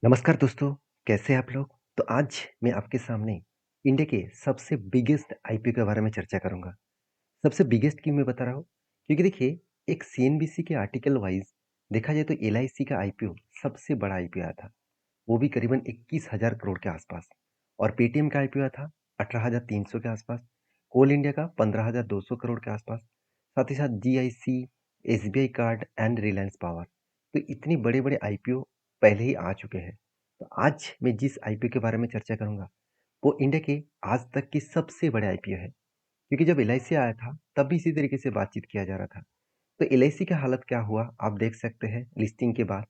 नमस्कार दोस्तों, कैसे हैं आप लोग? तो आज मैं आपके सामने इंडिया के सबसे बिगेस्ट आईपीओ के बारे में चर्चा करूँगा। सबसे बिगेस्ट क्यों मैं बता रहा हूँ? क्योंकि देखिए, एक सीएनबीसी के आर्टिकल वाइज़ देखा जाए तो एलआईसी का आईपीओ सबसे बड़ा आईपीओ आया था। वो भी करीबन 21,000 करोड़ के आसपास। और पेटीएम का आईपीओ आया था 18,300 के आसपास। कोल इंडिया का 15,200 करोड़ के आसपास। साथ ही साथ GIC, SBI card and Reliance power. तो इतने बड़े-बड़े आईपीओ पहले ही आ चुके हैं। तो आज मैं जिस आईपीओ के बारे में चर्चा करूँगा, वो इंडिया के आज तक के सबसे बड़े आईपीओ है। क्योंकि जब एलआईसी आया था, तब भी इसी तरीके से बातचीत किया जा रहा था। तो एलआईसी का हालत क्या हुआ, आप देख सकते हैं लिस्टिंग के बाद।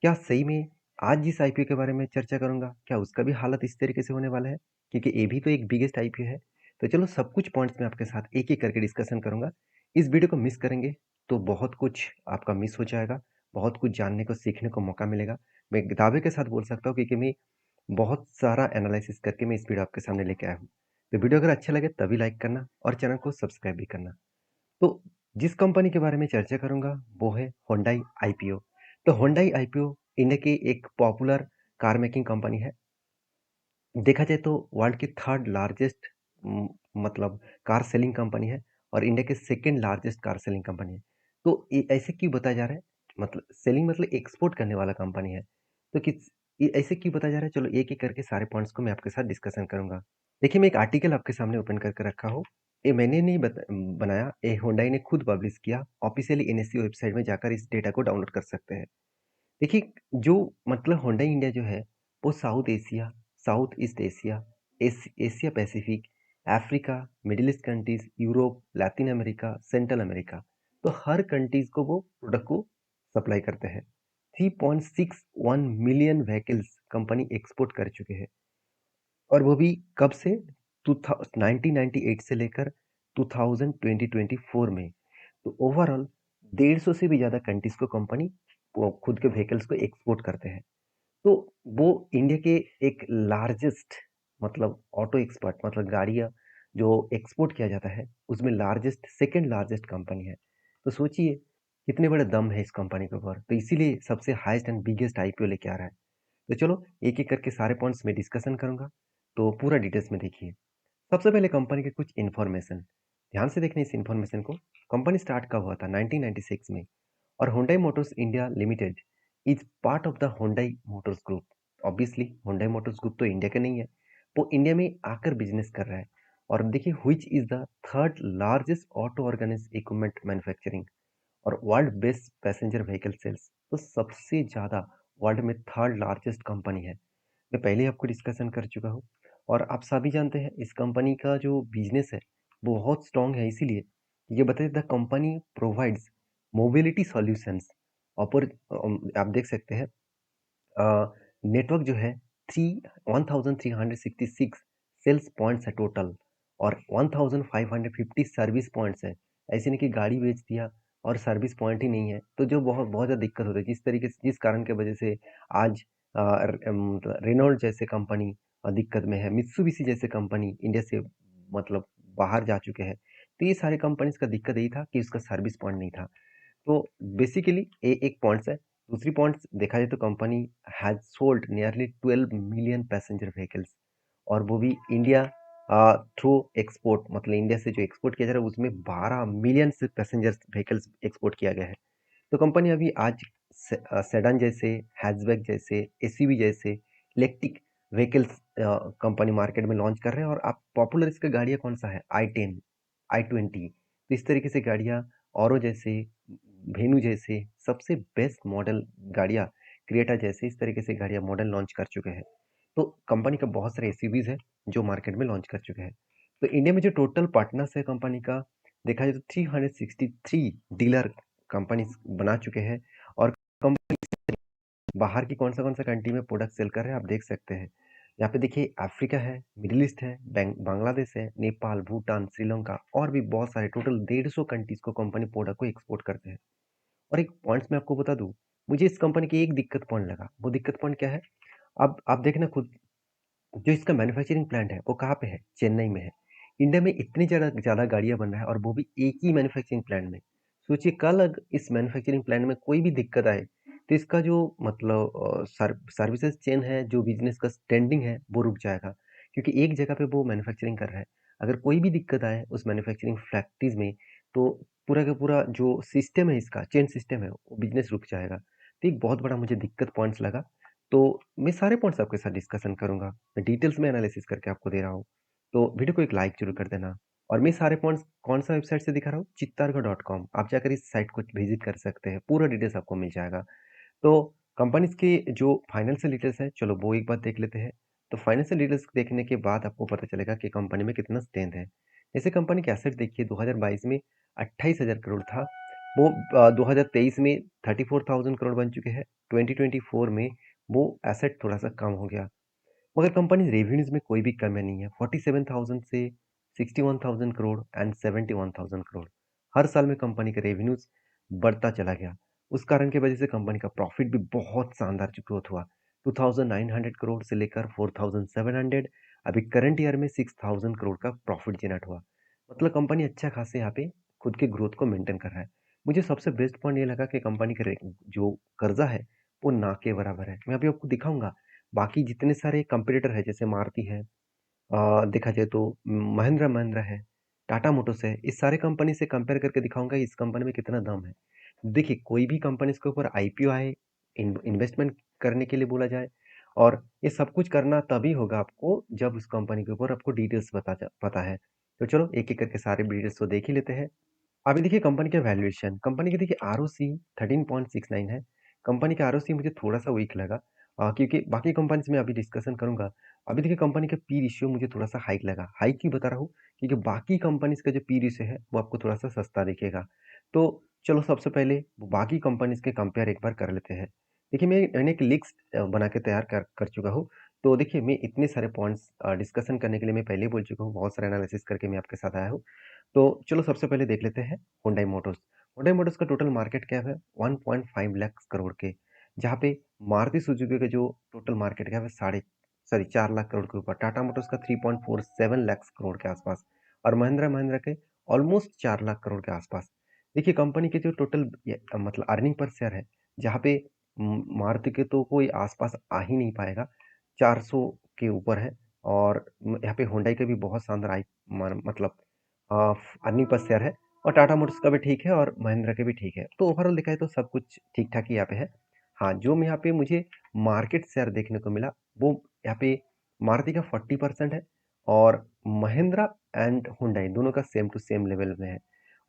क्या सही में आज जिस आईपीओ के बारे में चर्चा करूँगा, क्या उसका भी हालत इस तरीके से होने वाला है? क्योंकि ये भी तो एक बिगेस्ट आईपीओ है। तो चलो सब कुछ पॉइंट्स मैं आपके साथ एक-एक करके डिस्कशन करूँगा। इस वीडियो को मिस करेंगे तो बहुत कुछ आपका मिस हो जाएगा, बहुत कुछ जानने को, सीखने को मौका मिलेगा। मैं दावे के साथ बोल सकता हूँ क्योंकि मैं बहुत सारा एनालिसिस करके मैं इस वीडियो आपके सामने लेके आया हूँ। तो वीडियो अगर अच्छा लगे तभी लाइक करना और चैनल को सब्सक्राइब भी करना। तो जिस कंपनी के बारे में चर्चा करूंगा वो है होंडाई आईपीओ। तो होंडाई आईपीओ इंडिया की एक पॉपुलर कार मेकिंग कंपनी है। देखा जाए तो वर्ल्ड की थर्ड लार्जेस्ट मतलब कार सेलिंग कंपनी है और इंडिया के second largest car selling company है। तो ये ऐसे क्यों बताया जा रहा है? मतलब सेलिंग मतलब एक्सपोर्ट करने वाला कंपनी है। तो किस ये ऐसे क्यों बताया जा रहा है? चलो एक एक करके सारे पॉइंट्स को मैं आपके साथ डिस्कशन करूंगा। देखिए, मैं एक आर्टिकल आपके सामने ओपन करके रखा हूँ। ये मैंने नहीं बनाया, ये होंडाई ने खुद पब्लिश किया। ऑफिशियली एनएससी वेबसाइट में जाकर इस डेटा को डाउनलोड कर सकते हैं। देखिए, जो मतलब होंडा इंडिया जो है, वो south Asia, south east Asia, Asia Pacific, Africa, middle east countries, Europe, Latin America, central America, तो हर कंट्रीज को वो प्रोडक्ट को सप्लाई करते हैं। 3.61 मिलियन व्हीकल्स कंपनी एक्सपोर्ट कर चुके हैं। और वो भी कब से? 1998 से लेकर 2024 में। तो ओवरऑल 150 से भी ज़्यादा कंट्रीज को कंपनी वो खुद के व्हीकल्स को एक्सपोर्ट करते हैं। तो वो इंडिया के एक लार्जेस्ट मतलब ऑटो एक्सपर्ट मतलब गाड़ियाँ जो एक्सपोर्ट किया जाता है उसमें लार्जेस्ट सेकंड लार्जेस्ट कंपनी है। तो सोचिए कितने बड़े दम है इस कंपनी के ऊपर। तो इसीलिए सबसे हाईएस्ट एंड बिगेस्ट आईपीओ लेके आ रहा है। तो चलो एक एक करके सारे पॉइंट्स में डिस्कशन करूंगा। तो पूरा डिटेल्स में देखिए। सबसे पहले कंपनी के कुछ इन्फॉर्मेशन, ध्यान से देखना इस इन्फॉर्मेशन को। कंपनी स्टार्ट कब हुआ था? 1996 में। और Hyundai Motors India limited is part of the Hyundai Motors group. Obviously Hyundai Motors group तो इंडिया का नहीं है, वो इंडिया में आकर बिजनेस कर रहा है। और देखिए which is the third largest auto organise equipment manufacturing और world best passenger vehicle sales. तो सबसे ज़्यादा वर्ल्ड में थर्ड लार्जेस्ट कंपनी है। मैं पहले आपको डिस्कशन कर चुका हूँ। और आप सभी जानते हैं इस कंपनी का जो बिजनेस है वो बहुत स्ट्रॉन्ग है। इसीलिए ये बताइए the company provides mobility solutions. और आप देख सकते हैं नेटवर्क जो है थ्री 1366 सेल्स पॉइंट्स है टोटल। और 1550 सर्विस पॉइंट्स है। ऐसे नहीं कि गाड़ी बेच दिया और सर्विस पॉइंट ही नहीं है, तो जो बहुत बहुत ज़्यादा दिक्कत होती है। जिस तरीके से जिस कारण की वजह से आज रेनॉल्ट जैसे कंपनी दिक्कत में है, मित्सुबिशी जैसे कंपनी इंडिया से मतलब बाहर जा चुके हैं। तो ये सारे कंपनीज का दिक्कत यही था कि उसका सर्विस पॉइंट नहीं था। तो बेसिकली ये एक पॉइंट्स है। दूसरी पॉइंट्स देखा जाए तो company has sold nearly 12 million passenger vehicles. और वो भी इंडिया थ्रू एक्सपोर्ट मतलब इंडिया से जो एक्सपोर्ट किया जा रहा है उसमें 12 मिलियन से पैसेंजर व्हीकल्स एक्सपोर्ट किया गया है। तो कंपनी अभी आज सेडान जैसे, हैचबैक जैसे, एसयूवी जैसे इलेक्ट्रिक व्हीकल्स कंपनी मार्केट में लॉन्च कर रहे हैं। और आप पॉपुलर इसका गाड़ियाँ कौन सा है? i10, i20। तो इस तरीके से गाड़ियाँ औरो जैसे, वेन्यू जैसे सबसे बेस्ट मॉडल गाड़ियाँ, क्रेटा जैसे इस तरीके से गाड़ियाँ मॉडल लॉन्च कर चुके हैं। तो कंपनी का बहुत सारे एसयूवीज है जो मार्केट में लॉन्च कर चुके हैं। तो इंडिया में जो टोटल पार्टनर्स है कंपनी का देखा जाए तो 363 डीलर कंपनी बना चुके हैं। और कंपनी बाहर की कौन सा कंट्री में प्रोडक्ट सेल कर रहे हैं आप देख सकते हैं। यहाँ पे देखिए अफ्रीका है, मिडिल ईस्ट है, बांग्लादेश है, नेपाल, भूटान, श्रीलंका और भी बहुत सारे टोटल 150 कंट्रीज को कंपनी प्रोडक्ट को एक्सपोर्ट करते हैं। और एक पॉइंट्स मैं आपको बता दूं, मुझे इस कंपनी की एक दिक्कत पॉइंट लगा। वो दिक्कत पॉइंट क्या है? अब आप देखना खुद, जो इसका मैन्युफैक्चरिंग प्लांट है वो कहाँ पे है? चेन्नई में है। इंडिया में इतनी ज़्यादा ज़्यादा गाड़ियाँ बन रहा है और वो भी एक ही मैन्युफैक्चरिंग प्लांट में। सोचिए कल अग इस मैन्युफैक्चरिंग प्लांट में कोई भी दिक्कत आए, तो इसका जो मतलब सर्विसेज़ चेन है, जो बिज़नेस का स्टैंडिंग है, वो रुक जाएगा। क्योंकि एक जगह पे वो मैन्युफैक्चरिंग कर रहा है। अगर कोई भी दिक्कत आए उस मैन्युफैक्चरिंग फैक्ट्रीज़ में, तो पूरा का पूरा जो सिस्टम है इसका, चेन सिस्टम है, वो बिज़नेस रुक जाएगा। तो एक बहुत बड़ा मुझे दिक्कत पॉइंट्स लगा। तो मैं सारे पॉइंट्स आपके साथ डिस्कशन करूँगा। मैं डिटेल्स में एनालिसिस करके आपको दे रहा हूँ। तो वीडियो को एक लाइक ज़रूर कर देना। और मैं सारे पॉइंट्स कौन-सा वेबसाइट से दिखा रहा हूँ? चित्तारगढ़.com। आप जाकर इस साइट को विज़िट कर सकते हैं। पूरा डिटेल्स आपको मिल जाएगा। तो कंपनीज़ की जो फाइनेंशियल डिटेल्स है, चलो वो एक बार देख लेते हैं। तो फाइनेंशियल डिटेल्स देखने के बाद आपको पता चलेगा कि कंपनी में कितना स्ट्रेंथ है। जैसे कंपनी के एसेट देखिए 2022 में 28,000 करोड़ था। वो 2023 में 34,000 करोड़ बन चुके हैं। 2024 में वो एसेट थोड़ा-सा कम हो गया। मगर कंपनी रेवेन्यूज़ में कोई भी कमी नहीं है। 47,000 से 61,000 करोड़ एंड 71,000 करोड़। हर साल में कंपनी का रेवेन्यूज़ बढ़ता चला गया। उस कारण की वजह से कंपनी का प्रॉफिट भी बहुत शानदार ग्रोथ हुआ। 2,900 करोड़ से लेकर 4,700, अभी करंट ईयर में 6,000 करोड़ का प्रॉफिट जनरेट हुआ। मतलब कंपनी अच्छा खासा यहाँ पे खुद के ग्रोथ को मेंटेन कर रहा है। मुझे सबसे बेस्ट पॉइंट ये लगा कि कंपनी का जो कर्जा है वो ना के बराबर है। मैं अभी आपको दिखाऊंगा। बाकी जितने सारे कंपटीटर है जैसे मारुति है, देखा जाए तो महिंद्रा महिंद्रा है, टाटा मोटर्स है, इस सारे कंपनी से कंपेयर करके दिखाऊंगा इस कंपनी में कितना दम है। देखिए कोई भी कंपनी इसके ऊपर आईपीओ आए, इन्वेस्टमेंट करने के लिए बोला जाए, और ये सब कुछ करना तभी होगा आपको जब उस कंपनी के ऊपर आपको डिटेल्स पता है। तो चलो एक एक करके सारे डिटेल्स तो देख ही लेते हैं। अभी देखिए कंपनी का वैल्यूएशन, कंपनी की देखिए आरओसी 13.69 है। कंपनी का आरओसी मुझे थोड़ा-सा वीक लगा, क्योंकि बाकी कंपनीज़ में अभी डिस्कशन करूँगा। अभी देखिए कंपनी का पी रेशियो मुझे थोड़ा-सा हाइक लगा। हाइक क्यों बता रहा हूँ? क्योंकि बाकी कंपनीज़ का जो पी रेशियो है, वो आपको थोड़ा-सा सस्ता दिखेगा। तो चलो सबसे पहले बाकी कंपनीज़ के कंपेयर एक बार कर लेते हैं। देखिए मैंने एक लिस्ट बना के तैयार कर कर चुका हूँ। तो देखिए मैं इतने सारे पॉइंट्स डिस्कशन करने के लिए मैं पहले ही बोल चुका हूँ, बहुत सारा एनालिसिस करके मैं आपके साथ आया हूँ। तो चलो सबसे पहले देख लेते हैं हुंडई मोटर्स। हुंडई मोटर्स का टोटल मार्केट कैप है 1.5 लाख करोड़ के, जहाँ पे मारुति सुजुकी का जो टोटल मार्केट कैप है साढ़े सॉरी 4 लाख करोड़ के ऊपर, टाटा मोटर्स का 3.47 लाख करोड़ के आसपास, और महिंद्रा महिंद्रा के ऑलमोस्ट 4 लाख करोड़ के आसपास। देखिए कंपनी के जो टोटल मतलब अर्निंग पर शेयर है, जहाँ पे मारुति के तो कोई आसपास आ ही नहीं पाएगा, 400 के ऊपर है। और यहाँ पे हुंडई के भी बहुत शानदार मतलब अर्निंग पर शेयर है, और टाटा मोटर्स का भी ठीक है और महिंद्रा के भी ठीक है। तो ओवरऑल देखा जाए तो सब कुछ ठीक-ठाक ही यहाँ पे है। हाँ, जो मैं यहाँ पे मुझे मार्केट शेयर देखने को मिला, वो यहाँ पे मारुति का 40% है, और महिंद्रा एंड हुंडई दोनों का सेम टू सेम लेवल में है।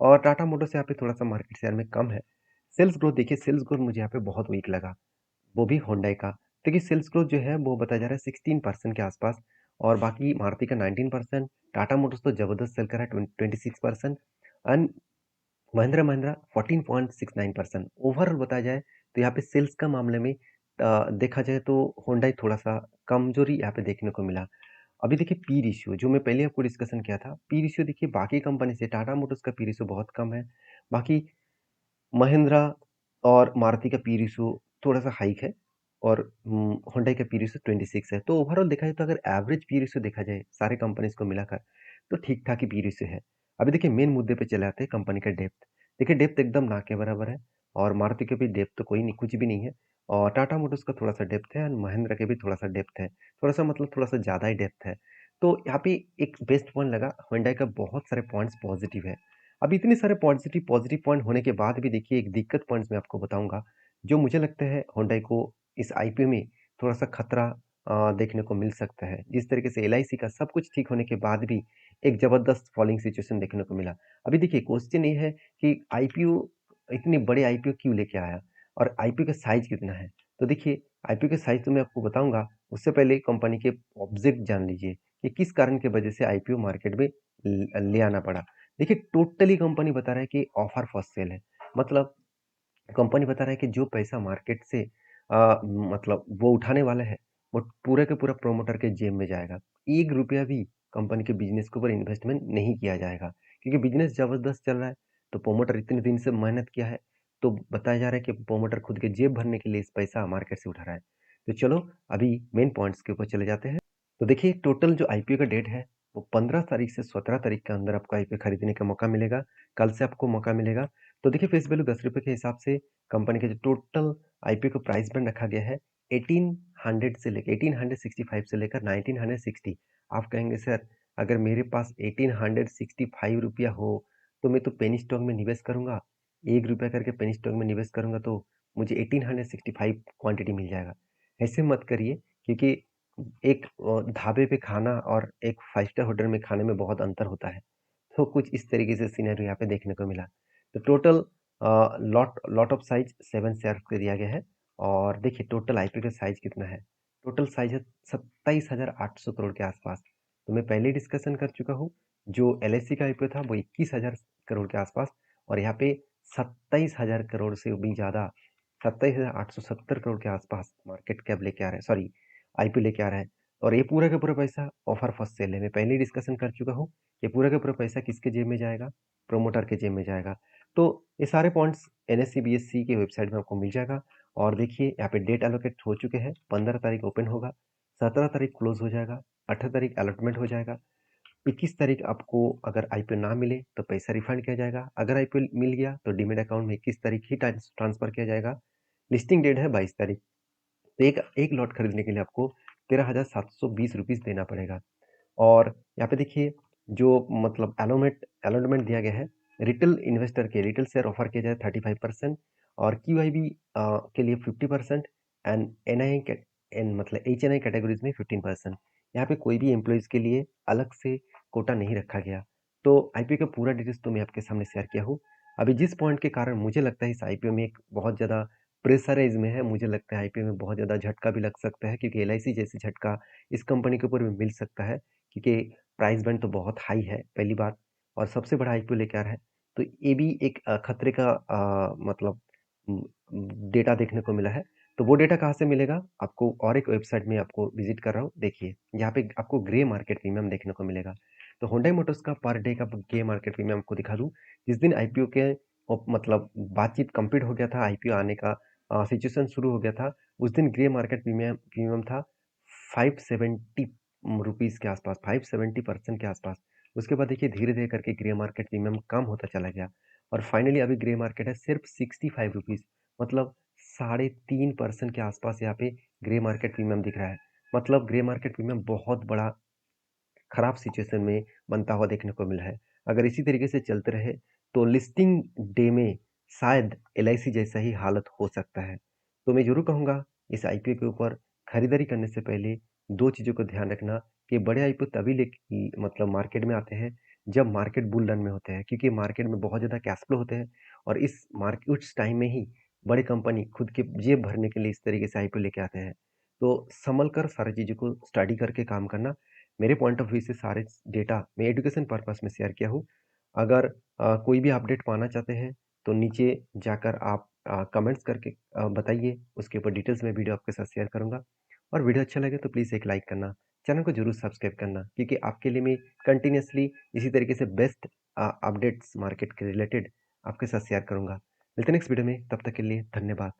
और टाटा मोटर्स यहाँ पे थोड़ा-सा मार्केट शेयर में कम है। सेल्स ग्रोथ देखिए, सेल्स ग्रोथ मुझे यहाँ पे बहुत वीक लगा, वो भी हुंडई का। देखिए सेल्स ग्रोथ जो है वो बताया जा रहा है 16% के आसपास, और बाकी मारुति का 19%, टाटा मोटर्स तो जबरदस्त सेल कर रहा है 26%, एंड महिंद्रा महिंद्रा 14.69%। ओवरऑल बताया जाए तो यहाँ पे सेल्स का मामले में देखा जाए तो हुंडई थोड़ा-सा कमजोरी यहाँ पे देखने को मिला। अभी देखिए पी रेशियो जो मैं पहले आपको डिस्कशन किया था, पी रेशियो देखिए बाकी कंपनी से टाटा मोटर्स का पी रेशियो बहुत कम है। बाकी महिंद्रा और मारुति का पी रेशियो थोड़ा-सा हाइक है, और हुंडई का पी रेशियो 26 है। तो ओवरऑल देखा जाए तो अगर एवरेज पी रेशियो देखा जाए सारे कंपनीज़ को मिलाकर, तो ठीक-ठाक ही पी रेशियो है। अभी देखिए मेन मुद्दे पे चले आते हैं, कंपनी का डेप्थ। देखिए डेप्थ एकदम ना के बराबर है, और मारुति के भी डेप्थ तो कोई नहीं, कुछ भी नहीं है, और टाटा मोटर्स का थोड़ा-सा डेप्थ है, और महिंद्रा के भी थोड़ा-सा डेप्थ है। थोड़ा-सा मतलब थोड़ा-सा ज़्यादा ही डेप्थ है। तो यहाँ पे एक बेस्ट पॉइंट लगा, हुंडई का बहुत सारे पॉइंट्स पॉजिटिव है। अब इतने सारे पॉजिटिव पॉजिटिव पॉइंट होने के बाद भी देखिए एक दिक्कत पॉइंट्स मैं आपको बताऊँगा, जो मुझे लगता है हुंडई को इस आईपीओ में थोड़ा-सा खतरा देखने को मिल सकता है। जिस तरीके से एलआईसी का सब कुछ ठीक होने के बाद भी एक ज़बरदस्त फॉलिंग सिचुएशन देखने को मिला। अभी देखिए क्वेश्चन ये है कि आईपीओ, इतने बड़े आईपीओ क्यों लेके आया, और आईपीओ का साइज़ कितना है? तो देखिए आईपीओ का साइज़ तो मैं आपको बताऊँगा, उससे पहले कंपनी के ऑब्जेक्ट जान लीजिए कि किस कारण की वजह से आईपीओ मार्केट में ले आना पड़ा। देखिए टोटली कंपनी बता रहा है कि ऑफर फॉर सेल है। मतलब कंपनी बता रहा है कि जो पैसा मार्केट से मतलब वो उठाने वाला है, वो पूरा के पूरा प्रोमोटर के जेब में जाएगा। ₹1 भी कंपनी के बिज़नेस के ऊपर इन्वेस्टमेंट नहीं किया जाएगा, क्योंकि बिज़नेस ज़बरदस्त चल रहा है। तो प्रोमोटर इतने दिन से मेहनत किया है, तो बताया जा रहा है कि प्रोमोटर खुद के जेब भरने के लिए इस पैसा मार्केट से उठा रहा है। तो चलो अभी मेन पॉइंट्स के ऊपर चले जाते हैं। तो देखिए टोटल जो आईपीओ का डेट है, वो 15 तारीख से 17 तारीख के अंदर आपको आईपीओ खरीदने का मौका मिलेगा। कल से आपको मौका मिलेगा। तो देखिए फेस वैल्यू ₹10 के हिसाब से कंपनी का जो टोटल आईपीओ का प्राइस बैंड रखा गया है 1800 से लेकर 1865 से लेकर 1960। आप कहेंगे सर अगर मेरे पास 1865 रुपया हो तो मैं तो पेनी स्टॉक में निवेश करूंगा, ₹1 करके पेनी स्टॉक में निवेश करूंगा तो मुझे 1865 क्वांटिटी मिल जाएगा। ऐसे मत करिए क्योंकि एक ढाबे पे खाना और एक 5 स्टार होटल में खाने में बहुत अंतर होता है। तो कुछ इस तरीके से सिनेरियो यहाँ पे देखने को मिला। तो total lot lot of size 7 share को दिया गया है। और देखिए टोटल आईपीओ का साइज कितना है। टोटल साइज है 27,800 करोड़ के आसपास। तो मैं पहले ही डिस्कशन कर चुका हूँ। जो एलआईसी का आईपीओ था वो 21,000 करोड़ के आसपास, और यहाँ पे 27,000 करोड़ से भी ज्यादा 27,870 करोड़ के आसपास मार्केट कैप लेके आ रहे हैं, सॉरी आईपीओ लेके आ रहा है। और ये पूरा का पूरा पैसा ऑफर फर्स्ट सेल है। मैं पहले ही डिस्कशन कर चुका हूँ। ये पूरा का पूरा पैसा किसके जेब में जाएगा? प्रोमोटर के जेब में जाएगा। तो ये सारे पॉइंट्स एनएससी बीएससी की वेबसाइट में आपको मिल जाएगा। और देखिए यहाँ पे डेट एलोकेट हो चुके हैं। 15 तारीख ओपन होगा, 17 तारीख क्लोज हो जाएगा, 18 तारीख अलॉटमेंट हो जाएगा, 21 तारीख आपको अगर आईपीओ ना मिले तो पैसा रिफंड किया जाएगा, अगर आईपीओ मिल गया तो डीमेट अकाउंट में 21 तारीख ही ट्रांसफर किया जाएगा। लिस्टिंग डेट है 22 तारीख। तो एक एक लॉट खरीदने के लिए आपको 13,720 रुपीज देना पड़ेगा। और यहाँ पे देखिए जो मतलब अलॉटमेंट दिया गया है, रिटेल इन्वेस्टर के रिटेल शेयर ऑफर किया जाए 35% और क्यूआईबी के लिए 50% एंड एनआई एन मतलब एचएनआई कैटेगरीज में 15%। यहाँ पे कोई भी एम्प्लॉयज के लिए अलग से कोटा नहीं रखा गया। तो आईपीओ का पूरा डिटेल्स तो मैं आपके सामने शेयर किया हूँ। अभी जिस पॉइंट के कारण मुझे लगता है इस आईपीओ में एक बहुत ज़्यादा प्रेशराइज में है, मुझे लगता है आईपीओ में बहुत ज़्यादा झटका भी लग सकता है, क्योंकि एलआईसी जैसी झटका इस कंपनी के ऊपर भी मिल सकता है, क्योंकि प्राइस बैंड तो बहुत हाई है पहली बात, और सबसे बड़ा आईपीओ लेके आ रहा है। तो ये भी एक खतरे का मतलब डेटा देखने को मिला है। तो वो डेटा कहाँ से मिलेगा आपको? और एक वेबसाइट में आपको विजिट कर रहा हूँ। देखिए यहाँ पे आपको ग्रे मार्केट प्रीमियम देखने को मिलेगा। तो होंडा मोटर्स का पर डे का ग्रे मार्केट प्रीमियम आपको दिखा दूँ। जिस दिन आईपीओ के मतलब बातचीत कंप्लीट हो गया था, आईपीओ आने का सिचुएशन शुरू हो गया था, उस दिन ग्रे मार्केट प्रीमियम प्रीमियम था 570 रुपीस के आसपास, 570% के आसपास। उसके बाद देखिए धीरे धीरे करके ग्रे मार्केट प्रीमियम कम होता चला गया, और फाइनली अभी ग्रे मार्केट है सिर्फ 65 रुपीज, मतलब 3.5% के आसपास यहाँ पे ग्रे मार्केट प्रीमियम दिख रहा है। मतलब ग्रे मार्केट प्रीमियम बहुत बड़ा खराब सिचुएशन में बनता हुआ देखने को मिला है। अगर इसी तरीके से चलते रहे तो लिस्टिंग डे में शायद एलआईसी जैसा ही हालत हो सकता है। तो मैं जरूर कहूँगा इस आईपीओ के ऊपर खरीदारी करने से पहले दो चीज़ों को ध्यान रखना कि बड़े आईपीओ तभी मतलब मार्केट में आते हैं जब मार्केट बुल रन में होते हैं, क्योंकि मार्केट में बहुत ज़्यादा कैश फ्लो होते हैं, और इस मार्केट उस टाइम में ही बड़ी कंपनी खुद की जेब भरने के लिए इस तरीके से आईपीओ लेके आते हैं। तो संभल कर सारी चीज़ों को स्टडी करके काम करना। मेरे पॉइंट ऑफ व्यू से सारे डेटा मैं एजुकेशन पर्पस में शेयर किया हूँ। अगर कोई भी अपडेट पाना चाहते हैं तो नीचे जाकर आप कमेंट्स करके बताइए, उसके ऊपर डिटेल्स में वीडियो आपके साथ शेयर करूँगा। और वीडियो अच्छा लगे तो प्लीज़ एक लाइक करना, चैनल को जरूर सब्सक्राइब करना, क्योंकि आपके लिए मैं कंटिन्यूसली इसी तरीके से बेस्ट अपडेट्स मार्केट के रिलेटेड आपके साथ शेयर करूँगा। मिलते हैं नेक्स्ट वीडियो में, तब तक के लिए धन्यवाद।